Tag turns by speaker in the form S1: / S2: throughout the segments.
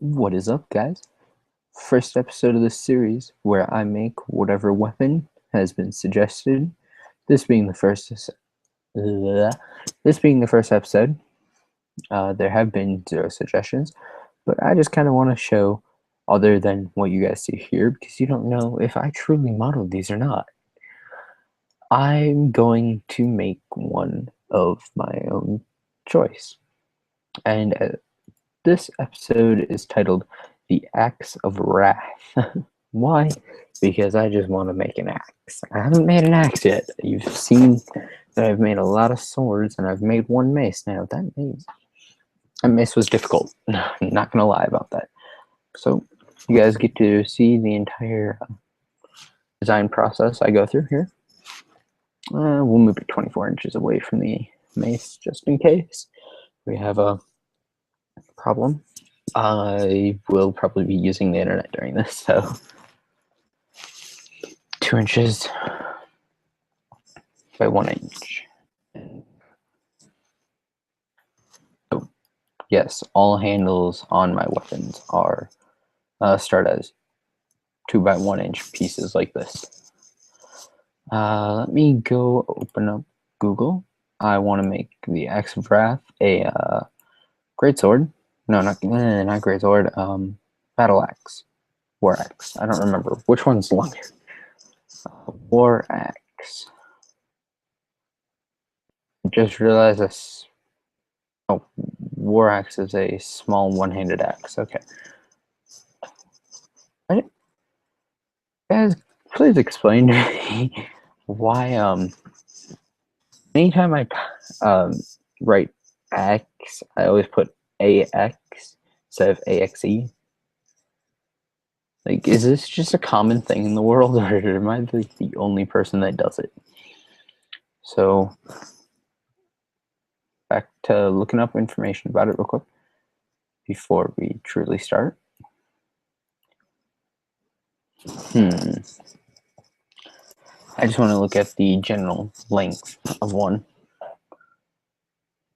S1: What is up, guys? First episode of this series where I make whatever weapon has been suggested. This being the first, this being the first episode. There have been 0 suggestions, but I just kind of want to show other than what you guys see here because you don't know if I truly modeled these or not. I'm going to make one of my own choice, and this episode is titled "The Axe of Wrath." Why? Because I just want to make an axe. I haven't made an axe yet. You've seen that I've made a lot of swords, and I've made one mace. Now that mace was difficult. I'm not gonna lie about that. So you guys get to see the entire design process I go through here. We'll move it 24 inches away from the mace just in case we have a problem. I will probably be using the internet during this, so 2 inches by 1 inch. Oh, yes, all handles on my weapons are start as 2 by 1 inch pieces like this. Let me go open up Google. I want to make the Axe of Wrath a greatsword. No, not greatsword. Battle axe, war axe. I don't remember which one's longer. War axe. I just realized this. Oh, war axe is a small one-handed axe. Okay. Guys, please explain to me why anytime I write X, I always put AX instead of AXE. Like, is this just a common thing in the world, or am I the only person that does it? So, back to looking up information about it real quick before we truly start. I just want to look at the general length of one.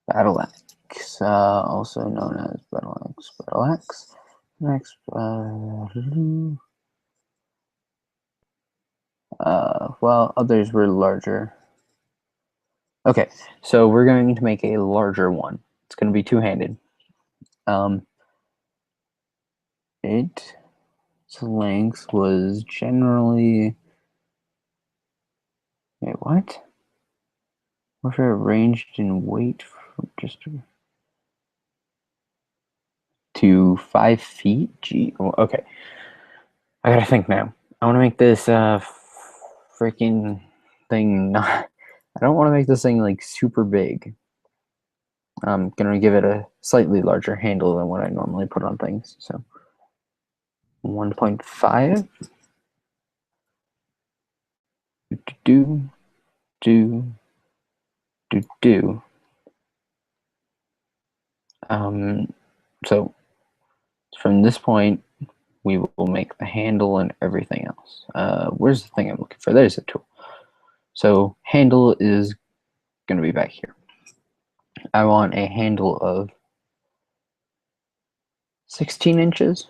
S1: Battle axe, also known as battle axe. Battle axe. Next, well, others were larger. Okay, so we're going to make a larger one. It's going to be two-handed. Its length was generally. Wait, what? What if it ranged in weight from just to 5 feet? Gee, okay. I gotta think now. I want to make this freaking thing not. I don't want to make this thing like super big. I'm gonna give it a slightly larger handle than what I normally put on things. So 1.5. Do do do do. So from this point, we will make the handle and everything else. Where's the thing I'm looking for? There's a tool. So handle is going to be back here. I want a handle of 16 inches.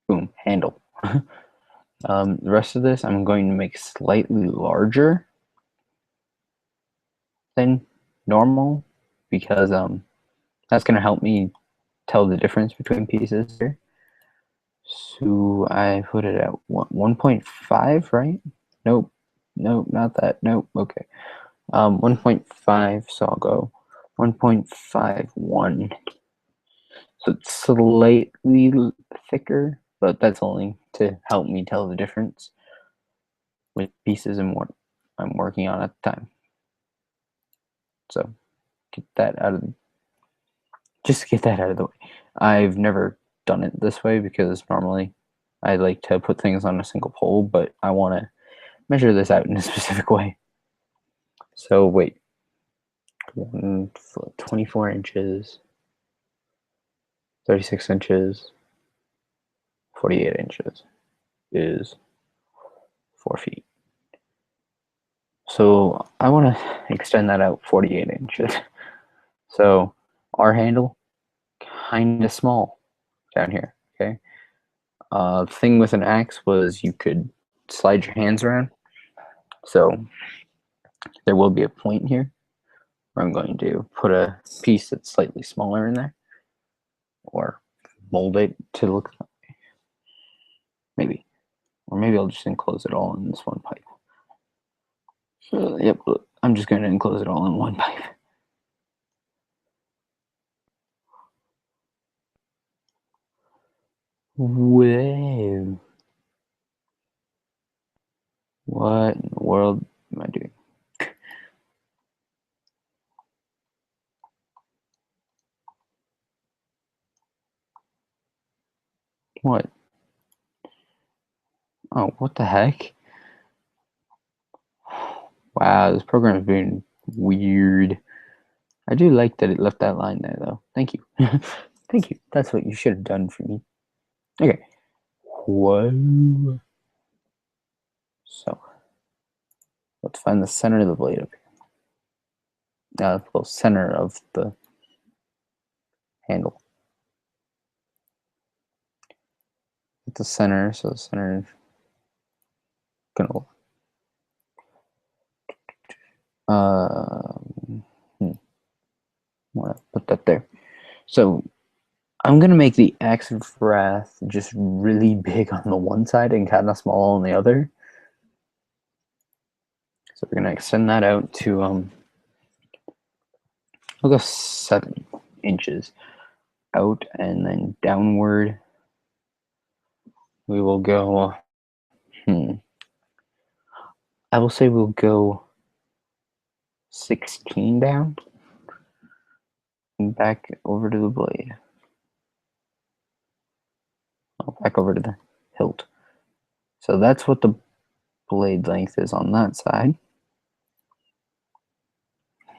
S1: Boom, handle. The rest of this I'm going to make slightly larger than normal because that's going to help me tell the difference between pieces here. So I put it at 1.5, right? Nope, not that. Nope. Okay. 1.5. So I'll go 1.51. So it's slightly thicker, but that's only to help me tell the difference with pieces and what I'm working on at the time. So get that out of the way. I've never done it this way because normally I like to put things on a single pole, but I want to measure this out in a specific way. So wait, 24 inches, 36 inches, 48 inches is 4 feet. So I want to extend that out 48 inches. So our handle kind of small down here, okay? Thing with an axe was you could slide your hands around. So there will be a point here where I'm going to put a piece that's slightly smaller in there, or mold it to look that way. Maybe. Or maybe I'll just enclose it all in this one pipe. Yep, I'm just going to enclose it all in one pipe. Whoa. What in the world am I doing? What? Oh, what the heck? Wow, this program is being weird. I do like that it left that line there, though. Thank you. Thank you. That's what you should have done for me. Okay. Whoa. So, let's find the center of the blade up here. The center of the handle. At the center, so the center is gonna wanna put that there. So I'm gonna make the Axe of Wrath just really big on the one side and kind of small on the other. So we're gonna extend that out to I'll go 7 inches out, and then downward we will go I will say we'll go 16 down and back over to the blade. Back over to the hilt. So that's what the blade length is on that side.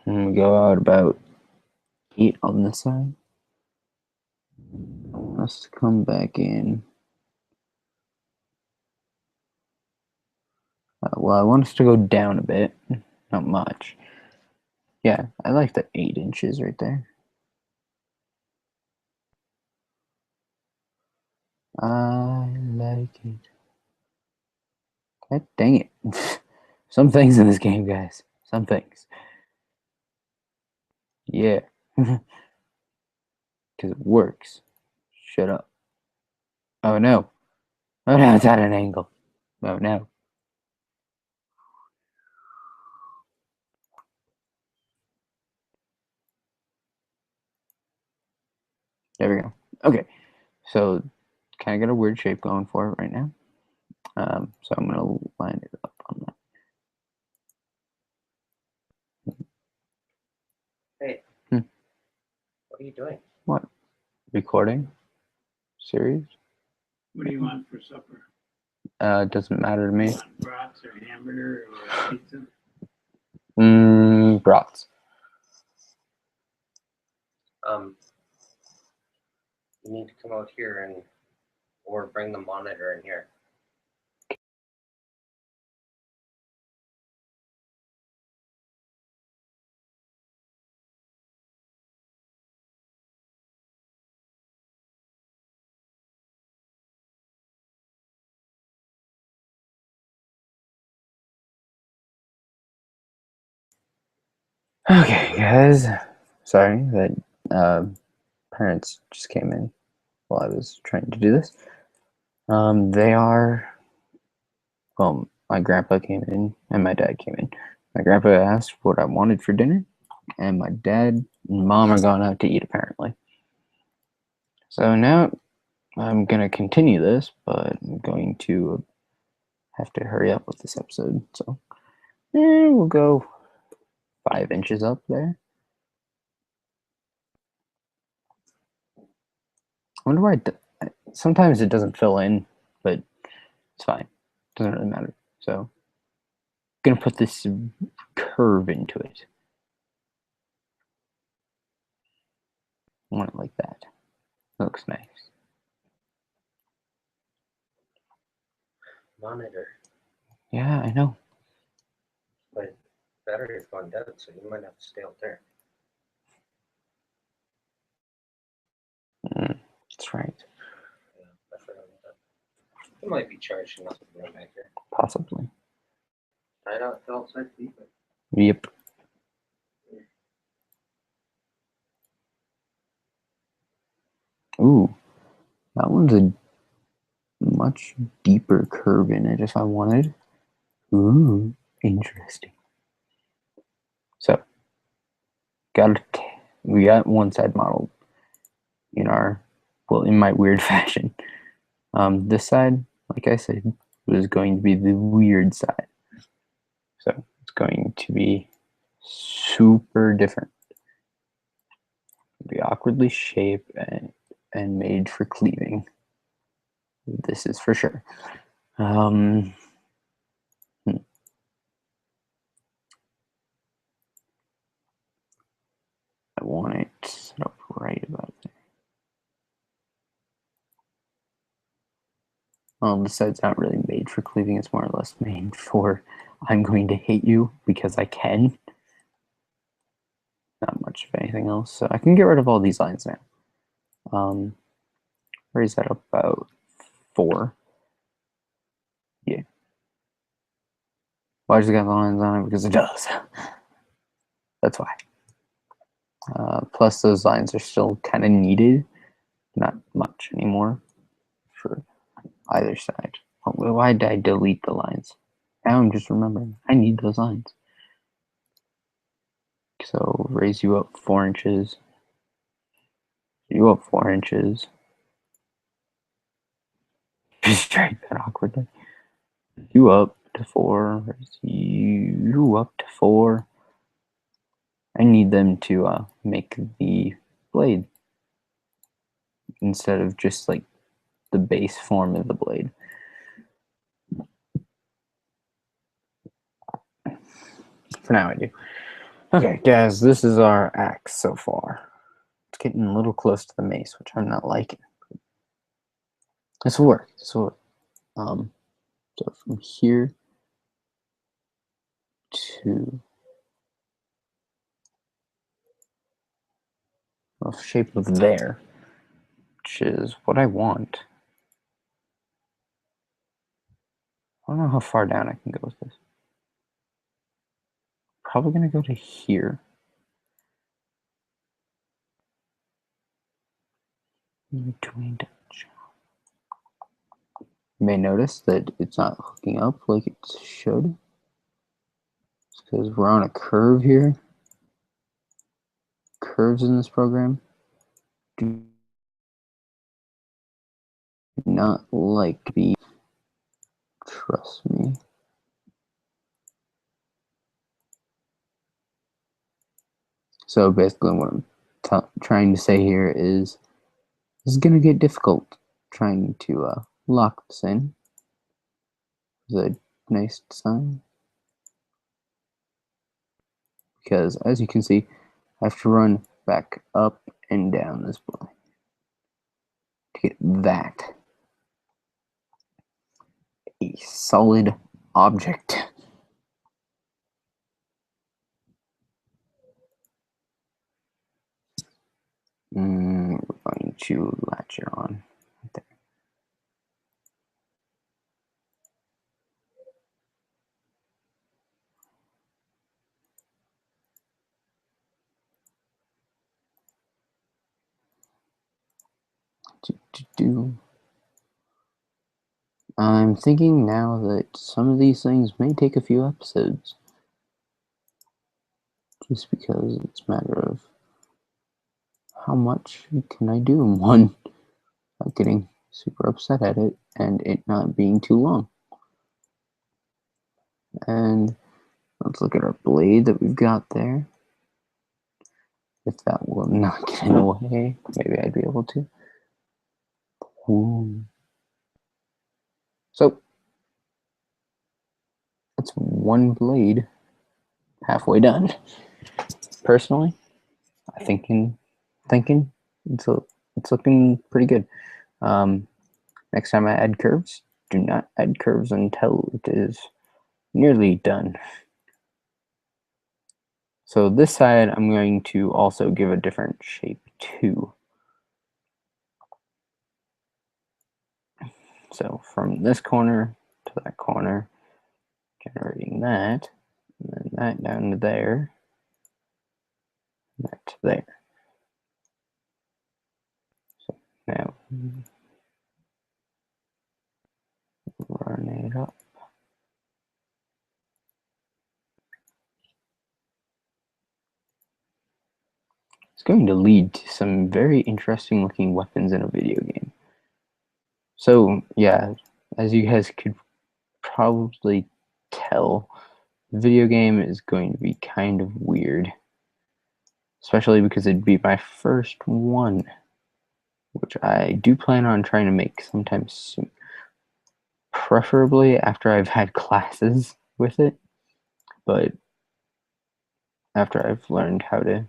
S1: And we go out about 8 on this side. Let's come back in. Well, I want us to go down a bit, not much. Yeah, I like the 8 inches right there. I like it. God dang it. Some things in this game, guys. Some things. Yeah. Because it works. Shut up. Oh no. Oh no, it's at an angle. Oh no. There we go. Okay. So, kind of got a weird shape going for it right now. So I'm going to line it up on that.
S2: Hey.
S1: Hmm.
S2: What are you doing?
S1: What? Recording? Series?
S3: What do you want for supper?
S1: It doesn't matter to me.
S3: You want brats or hamburger or pizza?
S1: Brats.
S2: You need to come out here and or bring the monitor in here.
S1: Okay, guys. Sorry that parents just came in while I was trying to do this. They are. Well, my grandpa came in and my dad came in. My grandpa asked what I wanted for dinner, and my dad and mom are going out to eat apparently. So now I'm gonna continue this, but I'm going to have to hurry up with this episode. So we'll go 5 inches up there. I wonder why. Sometimes it doesn't fill in, but it's fine. Doesn't really matter. So I'm gonna put this curve into it. I want it like that. It looks nice.
S2: Monitor.
S1: Yeah, I know.
S2: But battery's gone dead, so you might have to stay out there.
S1: That's right.
S2: Yeah, I forgot about that. It might be charged enough to bring back here.
S1: Possibly.
S2: Right out to outside people.
S1: Yep. Ooh, that one's a much deeper curve in it if I wanted. Ooh, interesting. So, we got one side model in my weird fashion. This side, like I said, was going to be the weird side. So it's going to be super different. It'll be awkwardly shaped and made for cleaving. This is for sure. I want it set up right about there. Well, the side's not really made for cleaving. It's more or less made for I'm going to hate you because I can. Not much of anything else. So I can get rid of all these lines now. Raise that up about 4. Yeah. Why does it got the lines on it? Because it does. That's why. Plus those lines are still kind of needed. Not much anymore for either side. Why did I delete the lines? Now I'm just remembering. I need those lines. So raise you up 4 inches. You up 4 inches. Just drag that awkwardly. You up to 4. You up to 4. I need them to make the blade instead of just like the base form of the blade. For now I do. Okay, guys, this is our axe so far. It's getting a little close to the mace, which I'm not liking. This will work. This will work. So from here to the shape of there, which is what I want. I don't know how far down I can go with this. Probably gonna go to here. Between. You may notice that it's not hooking up like it should. It's because we're on a curve here. Curves in this program do not like be. Trust me. So basically what I'm trying to say here is this is going to get difficult trying to lock this in. Is a nice design. Because as you can see, I have to run back up and down this blind to get that a solid object. We're going to latch it on right there. I'm thinking now that some of these things may take a few episodes. Just because it's a matter of how much can I do in one without getting super upset at it and it not being too long. And let's look at our blade that we've got there. If that will not get in the way, maybe I'd be able to. Ooh. So that's one blade halfway done. Personally, I thinking it's looking pretty good. Next time I add curves, do not add curves until it is nearly done. So this side I'm going to also give a different shape to. So from this corner to that corner, generating that, and then that down to there, and that to there. So now run it up. It's going to lead to some very interesting looking weapons in a video game. So yeah, as you guys could probably tell, the video game is going to be kind of weird. Especially because it'd be my first one, which I do plan on trying to make sometime soon. Preferably after I've had classes with it, but after I've learned how to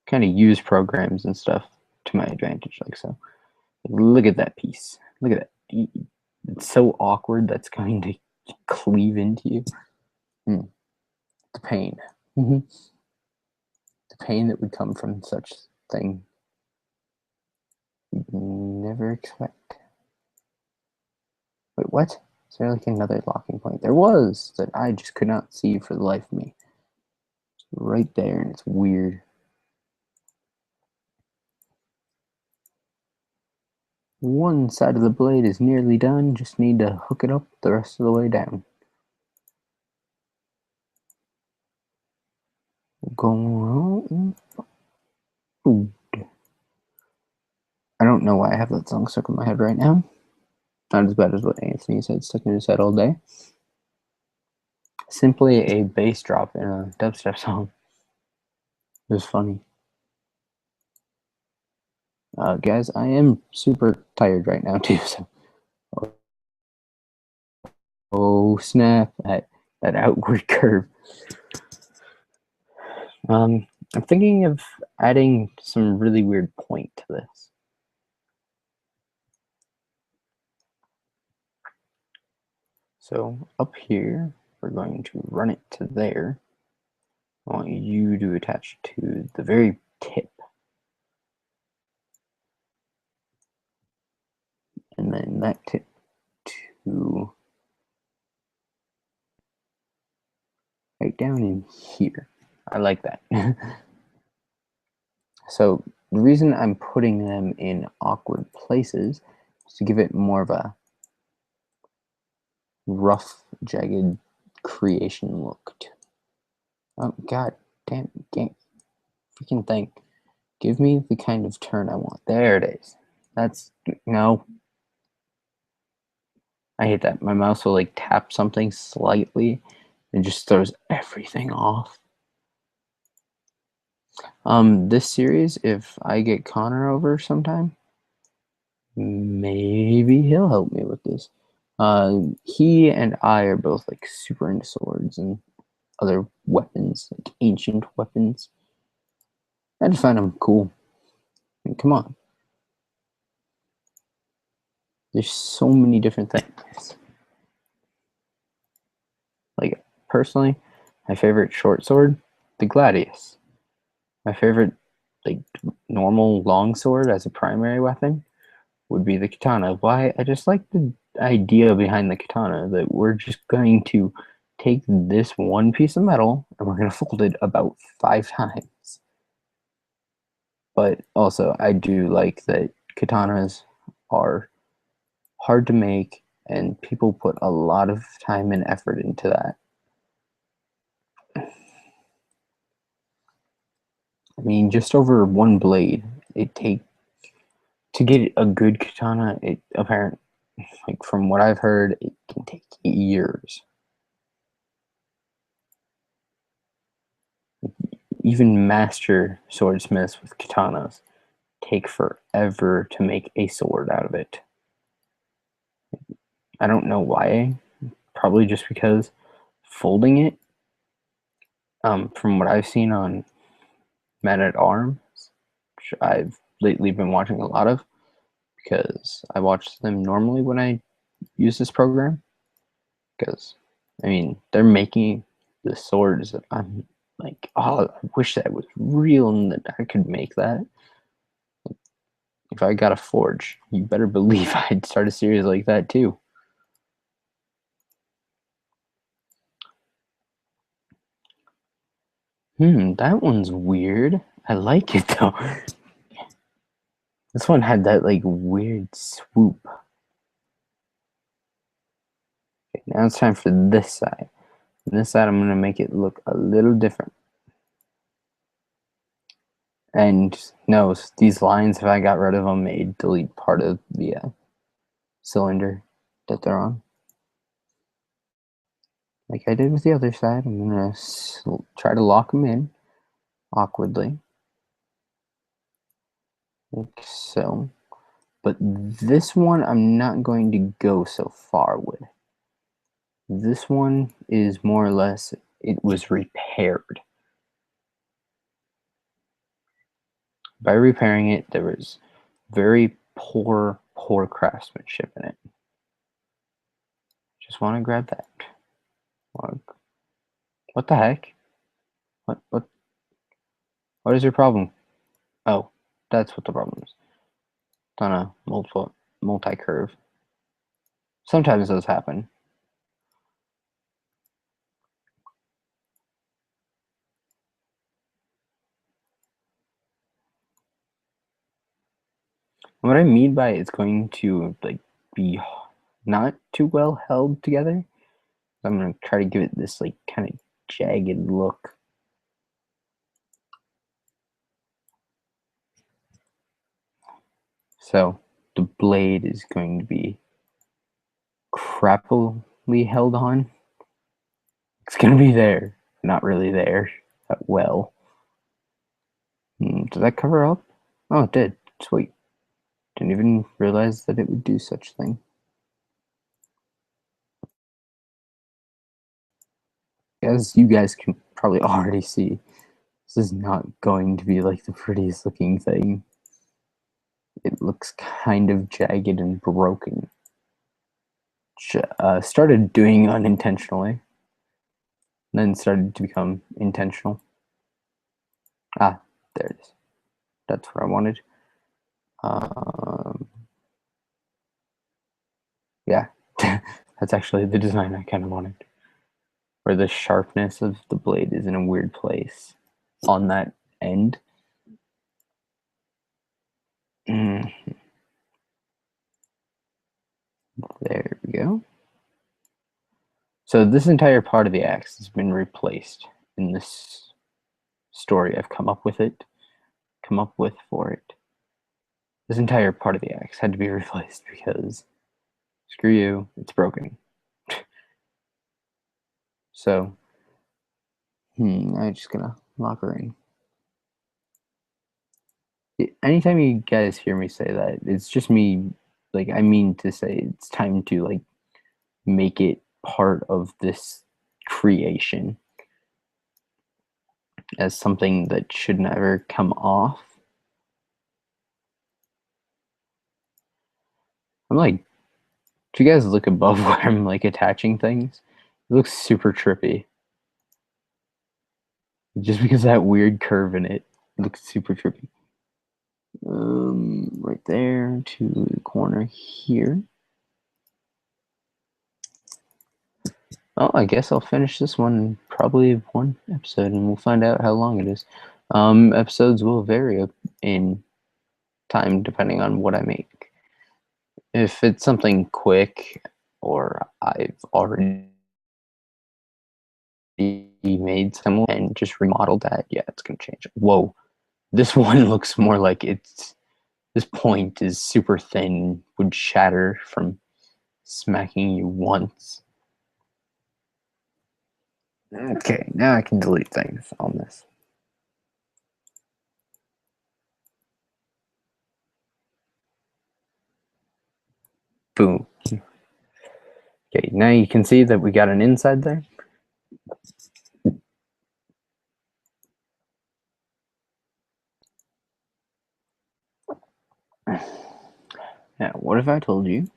S1: kind of use programs and stuff to my advantage, like so. Look at that piece. Look at that. It's so awkward that's going to cleave into you. The pain. The pain that would come from such thing. You'd never expect. Wait, what? Is there like another locking point? There was, that I just could not see for the life of me. It's right there, and it's weird. One side of the blade is nearly done, just need to hook it up the rest of the way down. Going on. I don't know why I have that song stuck in my head right now. Not as bad as what Anthony said stuck in his head all day. Simply a bass drop in a dubstep song. It was funny. Guys, I am super tired right now too, so. Oh snap, that outward curve. I'm thinking of adding some really weird point to this. So up here, we're going to run it to there. I want you to attach to the very tip. And then that tip to right down in here. I like that. So the reason I'm putting them in awkward places is to give it more of a rough, jagged creation look. Oh god damn game. Freaking thing. Give me the kind of turn I want. There it is. That's no. I hate that. My mouse will like tap something slightly and just throws everything off. This series, if I get Connor over sometime, maybe he'll help me with this. He and I are both like super into swords and other weapons, like ancient weapons. I just find them cool. I mean, come on. There's so many different things. Like, personally, my favorite short sword, the Gladius. My favorite, like, normal long sword as a primary weapon would be the katana. Why? I just like the idea behind the katana that we're just going to take this one piece of metal and we're going to fold it about 5 times. But also, I do like that katanas are hard to make and people put a lot of time and effort into that. I mean, just over one blade, to get a good katana, like from what I've heard, it can take years. Even master swordsmiths with katanas take forever to make a sword out of it. I don't know why. Probably just because folding it, from what I've seen on Men at Arms, which I've lately been watching a lot of, because I watch them normally when I use this program. Because, I mean, they're making the swords that I'm like, oh, I wish that was real and that I could make that. If I got a forge, you better believe I'd start a series like that too. That one's weird. I like it though. This one had that like weird swoop. Okay, now it's time for this side. And this side I'm gonna make it look a little different. And no, these lines, if I got rid of them, it'd delete part of the cylinder that they're on. Like I did with the other side, I'm gonna try to lock them in awkwardly. Like so. But this one I'm not going to go so far with. This one is more or less, it was repaired. By repairing it, there was very poor craftsmanship in it. Just want to grab that. What the heck? What is your problem? Oh, that's what the problem is. It's on a multi-curve. Sometimes those happen. What I mean by it's going to like be not too well held together, I'm gonna try to give it this like kind of jagged look. So the blade is going to be crappily held on. It's gonna be there, not really there that well. Did that cover up? Oh, it did. Sweet. Didn't even realize that it would do such thing. As you guys can probably already see, this is not going to be like the prettiest looking thing. It looks kind of jagged and broken. Started doing unintentionally, then started to become intentional. Ah, there it is. That's what I wanted. Yeah, that's actually the design I kind of wanted. Where the sharpness of the blade is in a weird place on that end. There we go. So this entire part of the axe has been replaced in this story I've come up with for it. This entire part of the axe had to be replaced because screw you, it's broken. So, I'm just gonna lock her in. Anytime you guys hear me say that, it's just me, like, I mean to say it's time to, like, make it part of this creation as something that should never come off. I'm like, do you guys look above where I'm like attaching things? It looks super trippy. Just because of that weird curve in it, it looks super trippy. Right there to the corner here. Well, I guess I'll finish this one probably one episode, and we'll find out how long it is. Episodes will vary in time depending on what I make. If it's something quick, or I've already made some and just remodeled that, yeah, it's gonna change. Whoa, this one looks more like this point is super thin, would shatter from smacking you once. Okay, now I can delete things on this. Boom. Okay, now you can see that we got an inside there. Now, what if I told you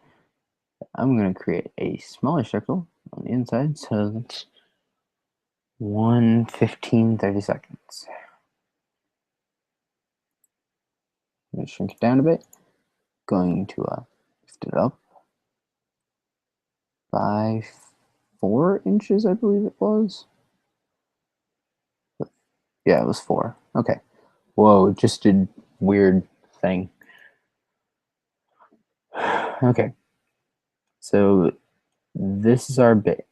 S1: I'm going to create a smaller circle on the inside, so that's 1, 15, 30 seconds. I'm going to shrink it down a bit. going to lift it up by 4 inches, I believe it was. Yeah, it was 4. Okay. Whoa, it just did weird thing. Okay. So this is our bit.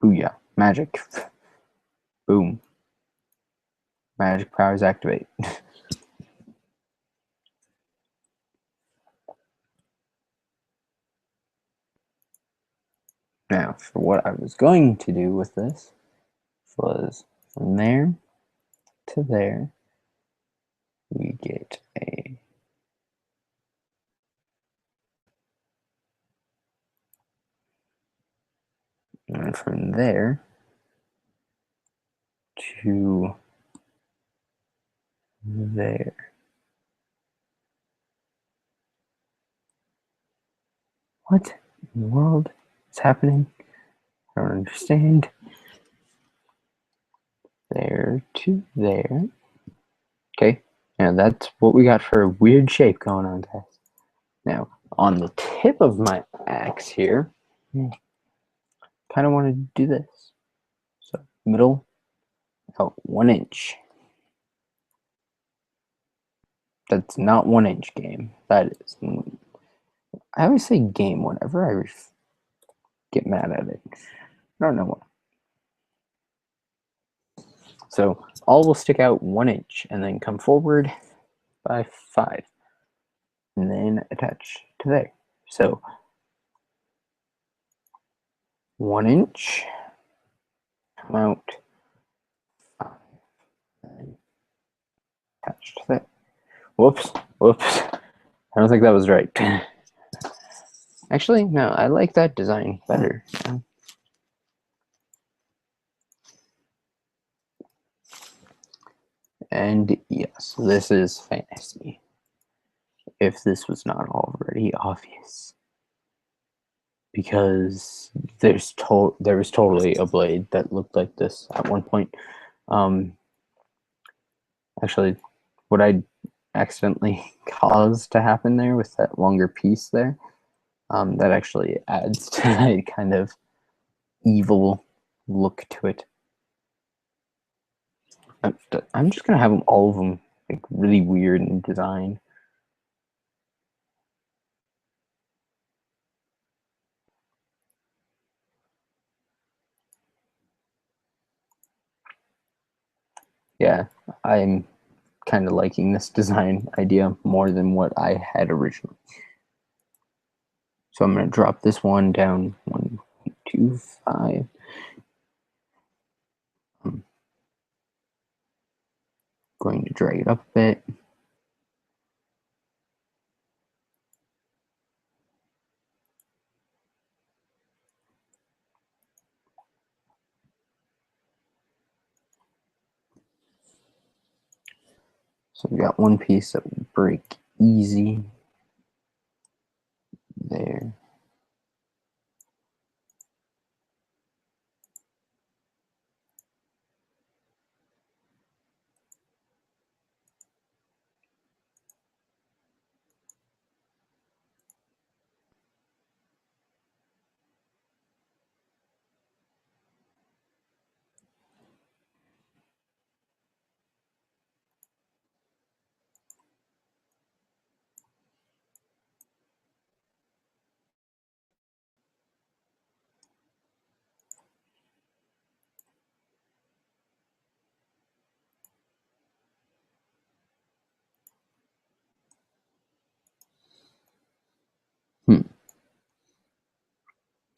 S1: Booyah. Magic. Boom. Magic powers activate. Now, for what I was going to do with this was from there to there, we get a and from there to there. What in the world is happening? I don't understand. There to there. Okay, now that's what we got for a weird shape going on, guys. Now, on the tip of my axe here, kind of want to do this. So, middle, about 1 inch. That's not 1 inch game. That is. I always say game whenever I get mad at it. I don't know why. So all will stick out 1 inch and then come forward by 5 and then attach to there. So 1 inch, come out, 5, and attach to there. Whoops. I don't think that was right. Actually, no, I like that design better. And yes, this is fantasy. If this was not already obvious. Because there was totally a blade that looked like this at one point. Actually, what I accidentally caused to happen there with that longer piece there, that actually adds to that kind of evil look to it. I'm just gonna have them, all of them, like really weird in design. Yeah, I'm kind of liking this design idea more than what I had originally. So I'm going to drop this one down 1, 2, 5. I'm going to drag it up a bit. So we got one piece that will break easy there.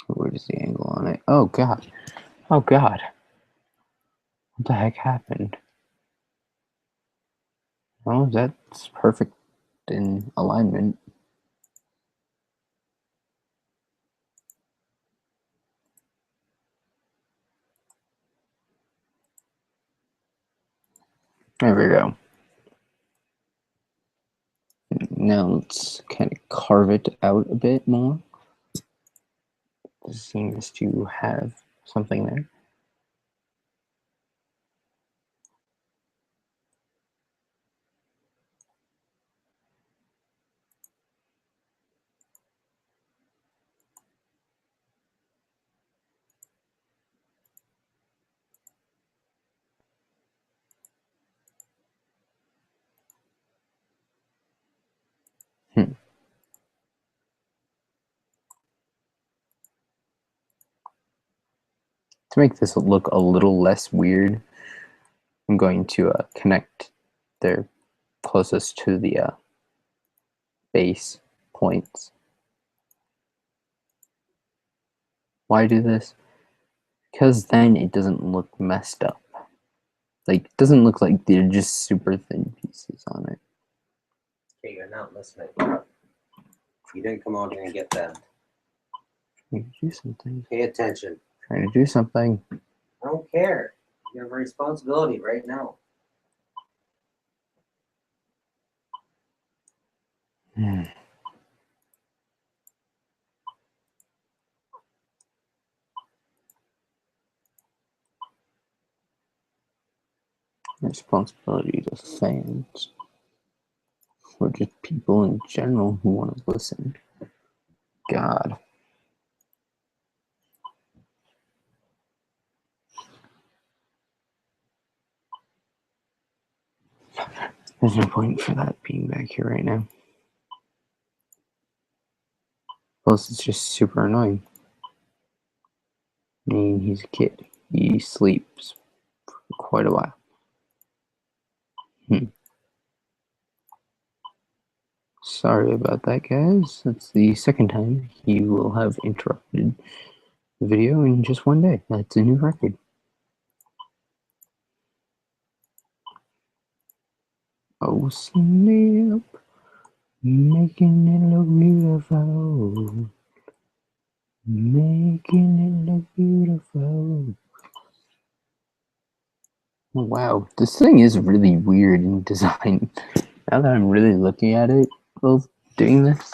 S1: What is the angle on it? Oh god. Oh god. What the heck happened? Oh, that's perfect in alignment. There we go. Now let's kind of carve it out a bit more. This seems to have something there. to make this look a little less weird, I'm going to connect their closest to the base points. Why do this? Because then it doesn't look messed up. Like, it doesn't look like they're just super thin pieces on it.
S2: Okay, you're not listening. You didn't come out here and get that.
S1: Trying to do something.
S2: Pay attention.
S1: Trying to do something.
S2: I don't care. You have a responsibility right now.
S1: Responsibility to fans. Or just people in general who want to listen. God. There's no point for that being back here right now. Plus, it's just super annoying. I mean, he's a kid. He sleeps for quite a while. Sorry about that, guys. That's the second time he will have interrupted the video in just one day. That's a new record. Oh, snap. Making it look beautiful. Making it look beautiful. Oh, wow, this thing is really weird in design. Now that I'm really looking at it while doing this.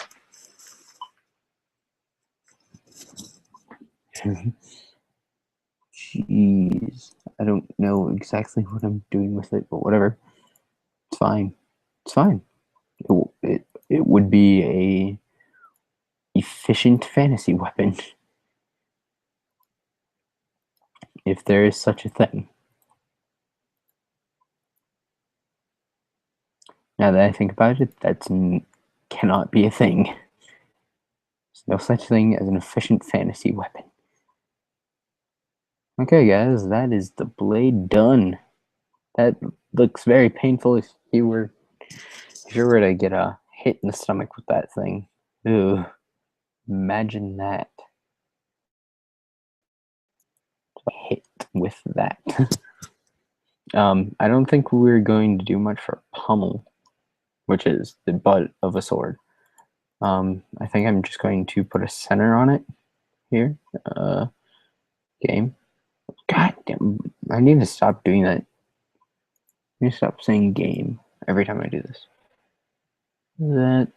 S1: Jeez, I don't know exactly what I'm doing with it, but whatever. It's fine. It's fine. It would be a efficient fantasy weapon if there is such a thing. Now that I think about it, that cannot be a thing. There's no such thing as an efficient fantasy weapon. Okay, guys, that is the blade done. That looks very painful if you were to get a hit in the stomach with that thing. Ugh. Imagine that. Hit with that. I don't think we're going to do much for pommel, which is the butt of a sword. I think I'm just going to put a center on it here. Game. God damn, I need to stop doing that. I need to stop saying game every time I do this. That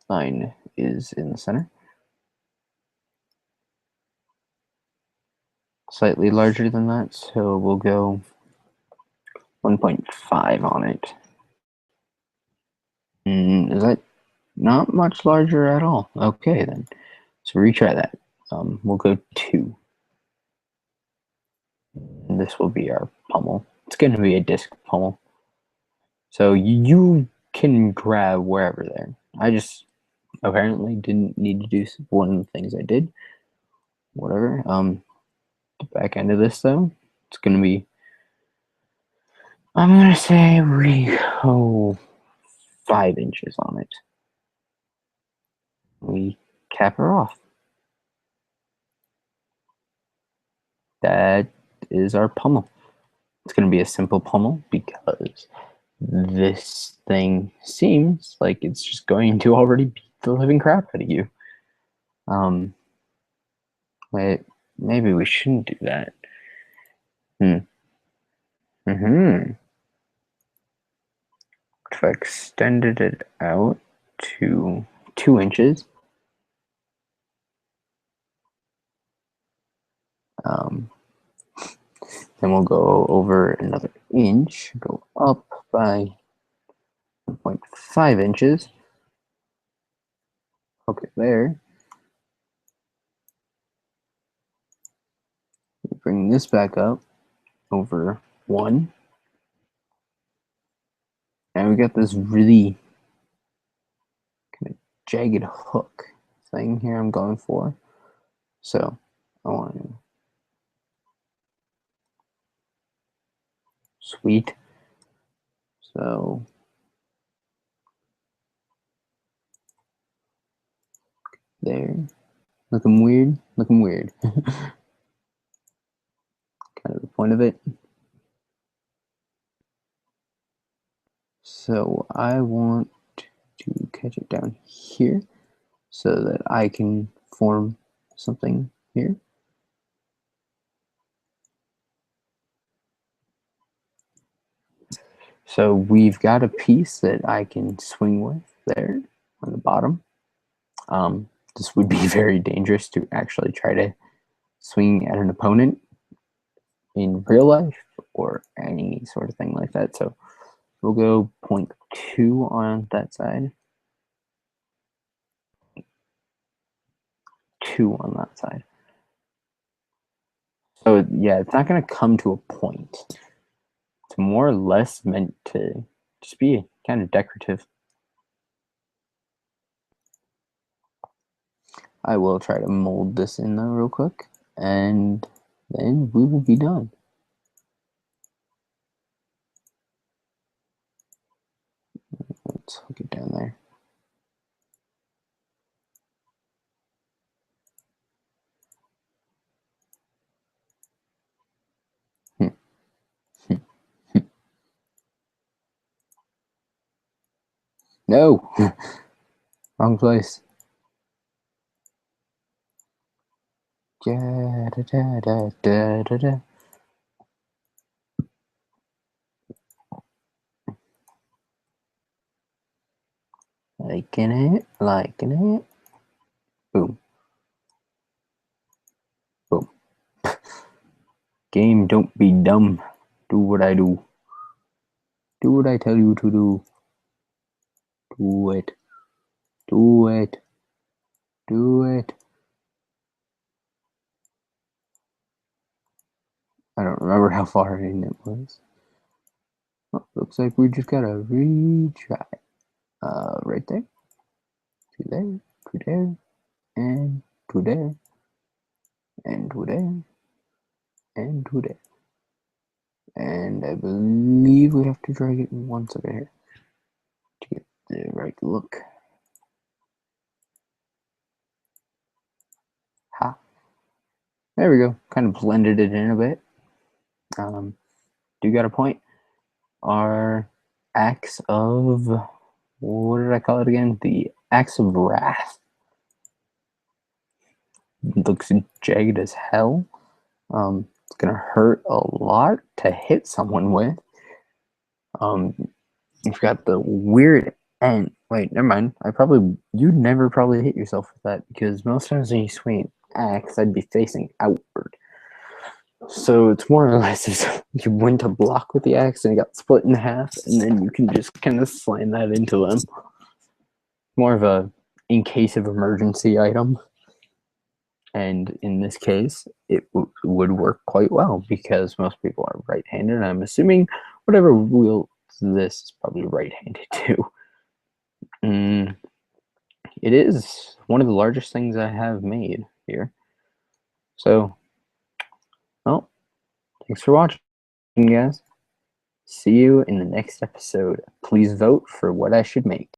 S1: line is in the center. Slightly larger than that, so we'll go 1.5 on it. Is that not much larger at all? Okay, then. So retry that. We'll go 2. And this will be our pommel. It's going to be a disc pommel. So you can grab wherever there. I just apparently didn't need to do one of the things I did. Whatever. The back end of this, though, it's going to be, I'm going to say we go 5 inches on it. We cap her off. That is our pommel. It's going to be a simple pommel because this thing seems like it's just going to already beat the living crap out of you. Wait, maybe we shouldn't do that. If I extended it out to 2 inches, then we'll go over another inch, go up by 1.5 inches. Hook it there. Bring this back up over 1. And we got this really kind of jagged hook thing here I'm going for. So I want to Sweet. So there. Looking weird. Looking weird. Kind of the point of it. So I want to catch it down here so that I can form something here. So we've got a piece that I can swing with there on the bottom. This would be very dangerous to actually try to swing at an opponent in real life or any sort of thing like that. So we'll go 0.2 on that side, 2 on that side. So yeah, it's not going to come to a point. It's more or less meant to just be kind of decorative. I will try to mold this in though real quick, and then we will be done. Let's hook it down there. No! Wrong place. Da, da, da, da, da, da, da. Liking it, liking it. Boom. Boom. Game, don't be dumb. Do what I do. Do what I tell you to do. Do it. Do it. Do it. I don't remember how far in it was. Oh, looks like we just gotta retry. Right there. To there. To there. And to there. And to there. And to there. And I believe we have to drag it once over here to get the right look. Ha. There we go. Kind of blended it in a bit. Do got a point. Our axe of, what did I call it again? The axe of wrath. It looks jagged as hell. It's gonna hurt a lot to hit someone with. You've got the weird end. Wait, never mind. You'd never probably hit yourself with that because most times when you swing an axe, I'd be facing outward. So it's more or less as you went to block with the axe and it got split in half, and then you can just kind of slam that into them. More of a in case of emergency item. And in this case, it would work quite well because most people are right-handed. And I'm assuming whatever wields this is probably right-handed too. It is one of the largest things I have made here. So, well, thanks for watching, guys. See you in the next episode. Please vote for what I should make.